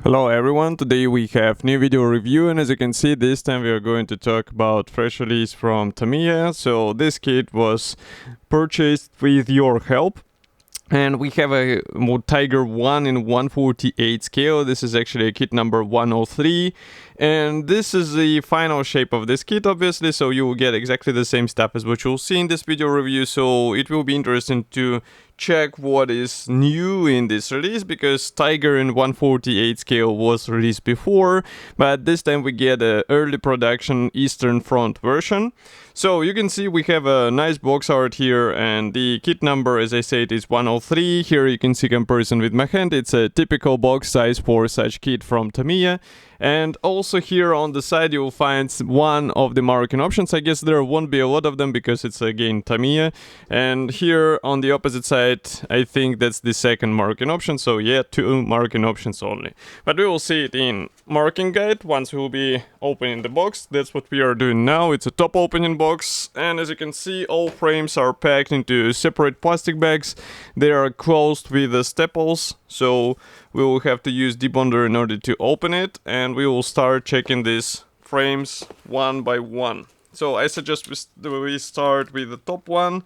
Hello everyone, today we have new video review, and as you can see this time we are going to talk about fresh release from Tamiya. So this kit was purchased with your help. And we have a Tiger 1 in 148 scale. This is actually a kit number 103. And this is the final shape of this kit, obviously, so you will get exactly the same stuff as what you'll see in this video review. So it will be interesting to check what is new in this release, because Tiger in 148 scale was released before, but this time we get a early production Eastern Front version. So you can see we have a nice box art here, and the kit number, as I said, is 103. Here you can see comparison with my hand. It's a typical box size for such kit from Tamiya. And also here on the side you will find one of the marking options. I guess there won't be a lot of them because it's again Tamiya. And here on the opposite side, I think that's the second marking option. So yeah, two marking options only. But we will see it in marking guide once we will be opening the box. That's what we are doing now. It's a top opening box, and as you can see, all frames are packed into separate plastic bags. They are closed with the staples, so we will have to use debonder in order to open it, and we will start checking these frames one by one. So I suggest we start with the top one,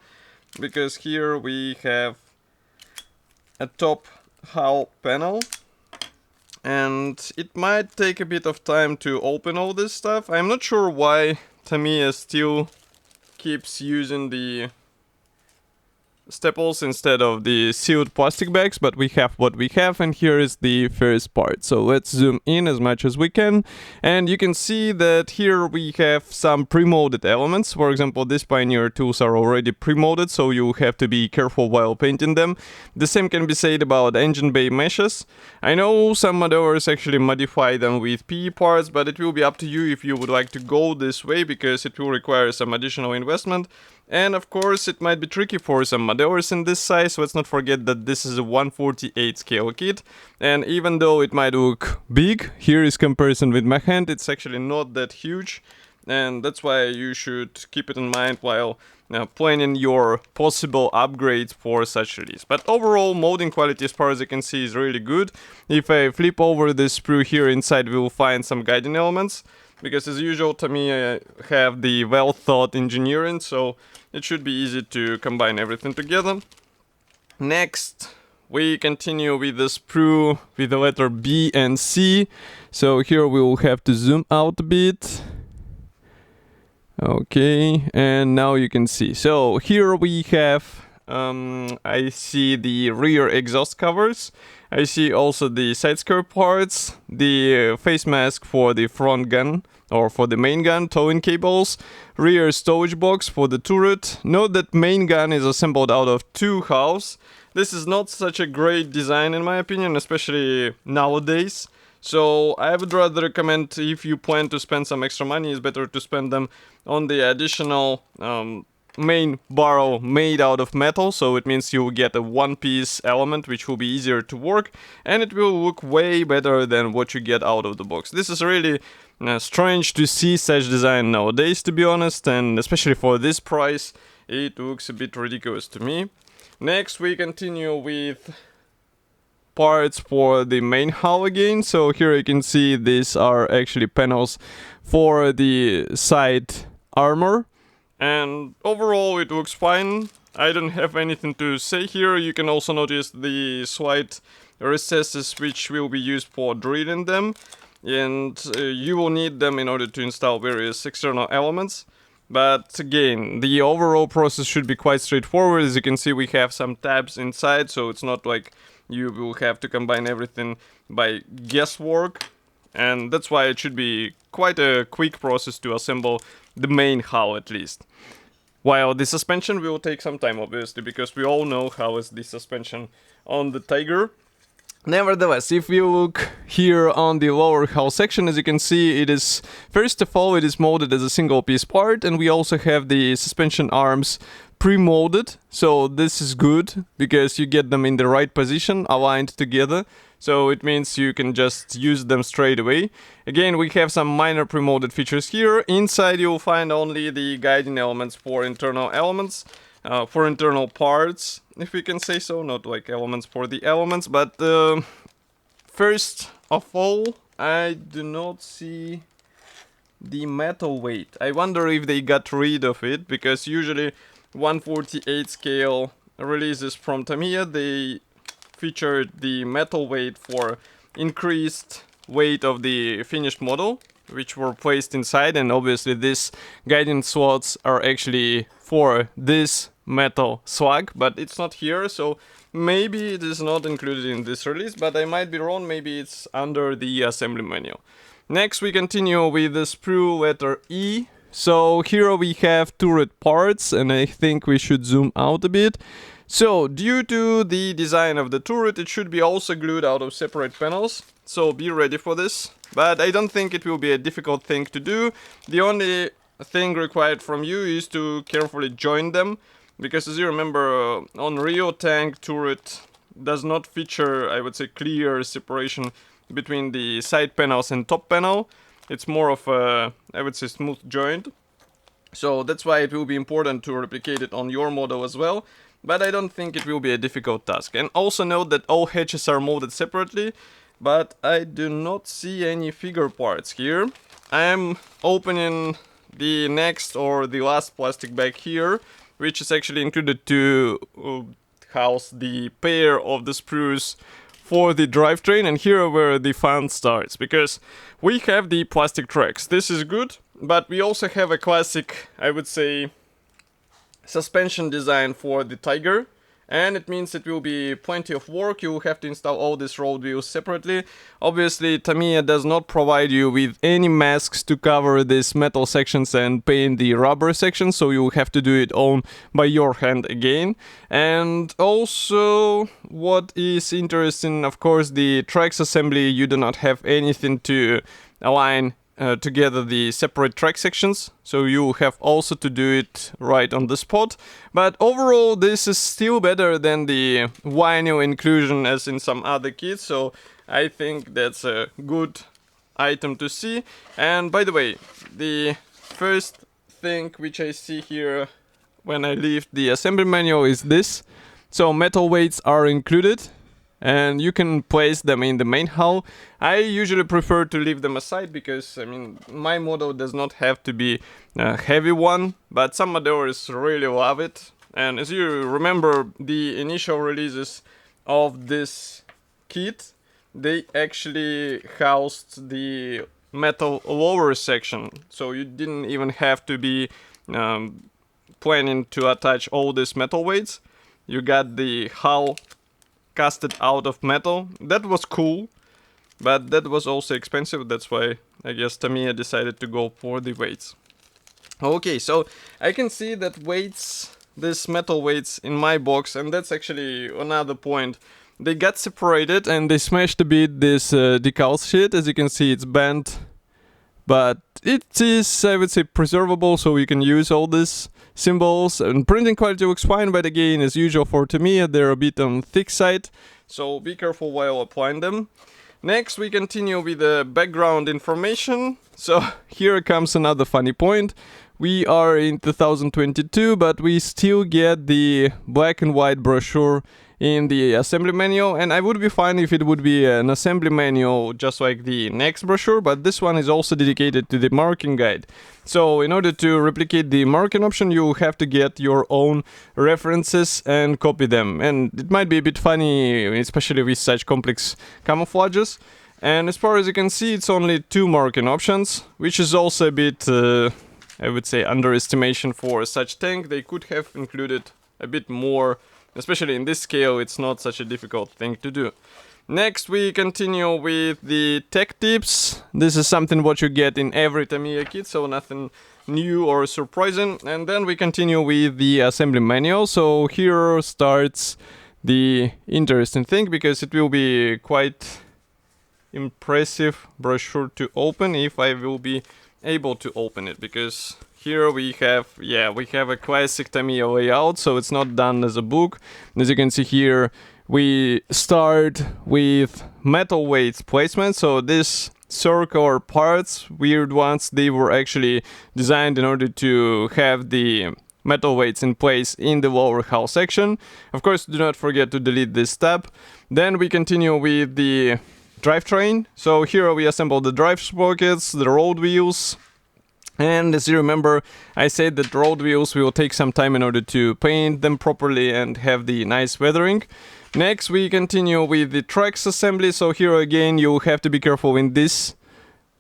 because here we have a top hull panel, and it might take a bit of time to open all this stuff. I'm not sure why Tamiya still keeps using the staples instead of the sealed plastic bags, but we have what we have, and here is the first part. So let's zoom in as much as we can, and you can see that here we have some pre-molded elements. For example, these Pioneer tools are already pre-molded, so you have to be careful while painting them. The same can be said about engine bay meshes. I know some modelers actually modify them with PE parts, but it will be up to you if you would like to go this way, because it will require some additional investment. And of course it might be tricky for some modelers in this size. Let's not forget that this is a 148 scale kit, and even though it might look big, here is comparison with my hand, it's actually not that huge, and that's why you should keep it in mind while planning your possible upgrades for such release. But overall molding quality, as far as you can see, is really good. If I flip over this sprue here inside, we will find some guiding elements, because as usual Tamiya have the well thought engineering, so it should be easy to combine everything together. Next we continue with the sprue with the letter B and C. So here we will have to zoom out a bit. Okay, and now you can see. So here we have I see the rear exhaust covers. I see also the side skirt parts, the face mask for the front gun, or for the main gun, towing cables, rear stowage box for the turret. Note that main gun is assembled out of two hulls. This is not such a great design in my opinion, especially nowadays. So I would rather recommend, if you plan to spend some extra money, it's better to spend them on the additional main barrel made out of metal. So it means you will get a one-piece element which will be easier to work, and it will look way better than what you get out of the box. This is really strange to see such design nowadays, to be honest, and especially for this price it looks a bit ridiculous to me. Next we continue with parts for the main hull again. So here you can see these are actually panels for the side armor, and overall it looks fine. I don't have anything to say here. You can also notice the slight recesses which will be used for drilling them, and you will need them in order to install various external elements. But again, the overall process should be quite straightforward. As you can see, we have some tabs inside, so it's not like you will have to combine everything by guesswork, and that's why it should be quite a quick process to assemble the main hull at least. While the suspension will take some time, obviously, because we all know how is the suspension on the Tiger. Nevertheless, if you look here on the lower hull section, as you can see, it is, first of all, it is molded as a single piece part, and we also have the suspension arms pre-molded. So this is good, because you get them in the right position, aligned together. So it means you can just use them straight away. Again, we have some minor pre-molded features here. Inside you'll find only the guiding elements for internal elements. For internal parts, if we can say so, not like elements for the elements, but first of all, I do not see the metal weight. I wonder if they got rid of it, because usually 1/48 scale releases from Tamiya, they featured the metal weight for increased weight of the finished model, which were placed inside, and obviously these guidance slots are actually for this metal slug, but it's not here, so maybe it is not included in this release, but I might be wrong, maybe it's under the assembly manual. Next we continue with the sprue letter E. So here we have turret parts, and I think we should zoom out a bit. So due to the design of the turret, it should be also glued out of separate panels, so be ready for this. But I don't think it will be a difficult thing to do. The only thing required from you is to carefully join them, because as you remember, on Rio tank turret does not feature, I would say, clear separation between the side panels and top panel. It's more of a, I would say, smooth joint. So that's why it will be important to replicate it on your model as well. But I don't think it will be a difficult task. And also note that all hatches are molded separately, but I do not see any figure parts here. I am opening the next or the last plastic bag here, which is actually included to house the pair of the sprues for the drivetrain, and here where the fun starts, because we have the plastic tracks. This is good, but we also have a classic, I would say, suspension design for the Tiger, and it means it will be plenty of work. You will have to install all these road wheels separately. Obviously, Tamiya does not provide you with any masks to cover these metal sections and paint the rubber sections, so you will have to do it on by your hand again. And also, what is interesting, of course, the tracks assembly, you do not have anything to align together the separate track sections, so you have also to do it right on the spot. But overall, this is still better than the vinyl inclusion as in some other kits, so I think that's a good item to see. And by the way, the first thing which I see here when I leave the assembly manual is this. So metal weights are included, and you can place them in the main hull. I usually prefer to leave them aside, because, I mean, my model does not have to be a heavy one, but some modelers really love it. And as you remember, the initial releases of this kit, they actually housed the metal lower section, so you didn't even have to be planning to attach all these metal weights. You got the hull casted out of metal. That was cool, but that was also expensive. That's why I guess Tamiya decided to go for the weights. Okay, so I can see that weights, this metal weights in my box, and that's actually another point. They got separated and they smashed a bit this decals sheet. As you can see, it's bent, but it is, I would say, preservable, so you can use all these symbols, and printing quality looks fine, but again, as usual for Tamiya, they're a bit on thick side, so be careful while applying them. Next, we continue with the background information. So here comes another funny point. We are in 2022, but we still get the black and white brochure in the assembly manual, and I would be fine if it would be an assembly manual just like the next brochure, but this one is also dedicated to the marking guide. So in order to replicate the marking option, you have to get your own references and copy them, and it might be a bit funny, especially with such complex camouflages. And as far as you can see, it's only 2 marking options, which is also a bit, I would say, underestimation for such tank. They could have included a bit more. Especially in this scale, it's not such a difficult thing to do. Next, we continue with the tech tips. This is something what you get in every Tamiya kit, so nothing new or surprising. And then we continue with the assembly manual. So here starts the interesting thing, because it will be quite impressive brochure to open if I will be able to open it, because here we have a classic Tamiya layout, so it's not done as a book. As you can see here, we start with metal weights placement. So these circular parts, weird ones, they were actually designed in order to have the metal weights in place in the lower hull section. Of course, do not forget to delete this tab. Then we continue with the drivetrain. So here we assemble the drive sprockets, the road wheels. And as you remember, I said that road wheels will take some time in order to paint them properly and have the nice weathering. Next we continue with the tracks assembly. So here again you have to be careful in this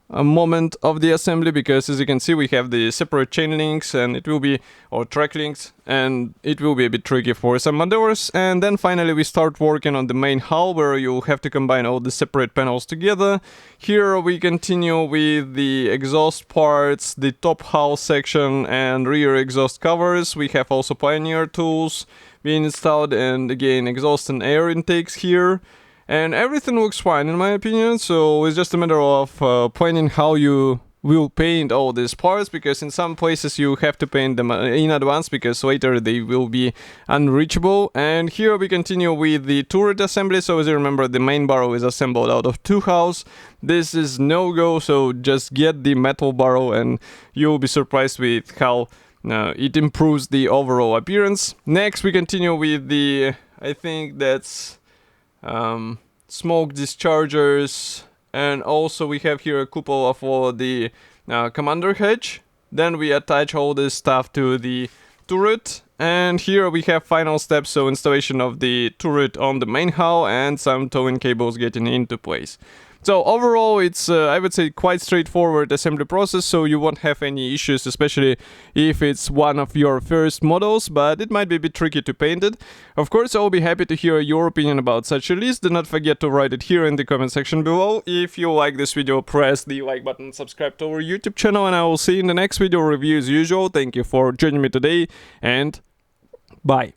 moment of the assembly, because as you can see we have the separate chain links and it will be, or track links, and it will be a bit tricky for some maneuvers. And then finally we start working on the main hull, where you have to combine all the separate panels together. Here we continue with the exhaust parts, the top hull section and rear exhaust covers. We have also Pioneer tools being installed, and again exhaust and air intakes here. And everything looks fine in my opinion, so it's just a matter of planning how you will paint all these parts, because in some places you have to paint them in advance, because later they will be unreachable. And here we continue with the turret assembly. So as you remember, the main barrel is assembled out of 2 hulls. This is no-go, so just get the metal barrel and you'll be surprised with how it improves the overall appearance. Next we continue with the, I think that's smoke dischargers, and also we have here a cupola for the commander hatch. Then we attach all this stuff to the turret, and here we have final steps, so installation of the turret on the main hull and some towing cables getting into place. So overall it's, I would say, quite straightforward assembly process, so you won't have any issues, especially if it's one of your first models, but it might be a bit tricky to paint it. Of course, I'll be happy to hear your opinion about such a list. Do not forget to write it here in the comment section below. If you like this video, press the like button, subscribe to our YouTube channel, and I will see you in the next video review as usual. Thank you for joining me today, and bye.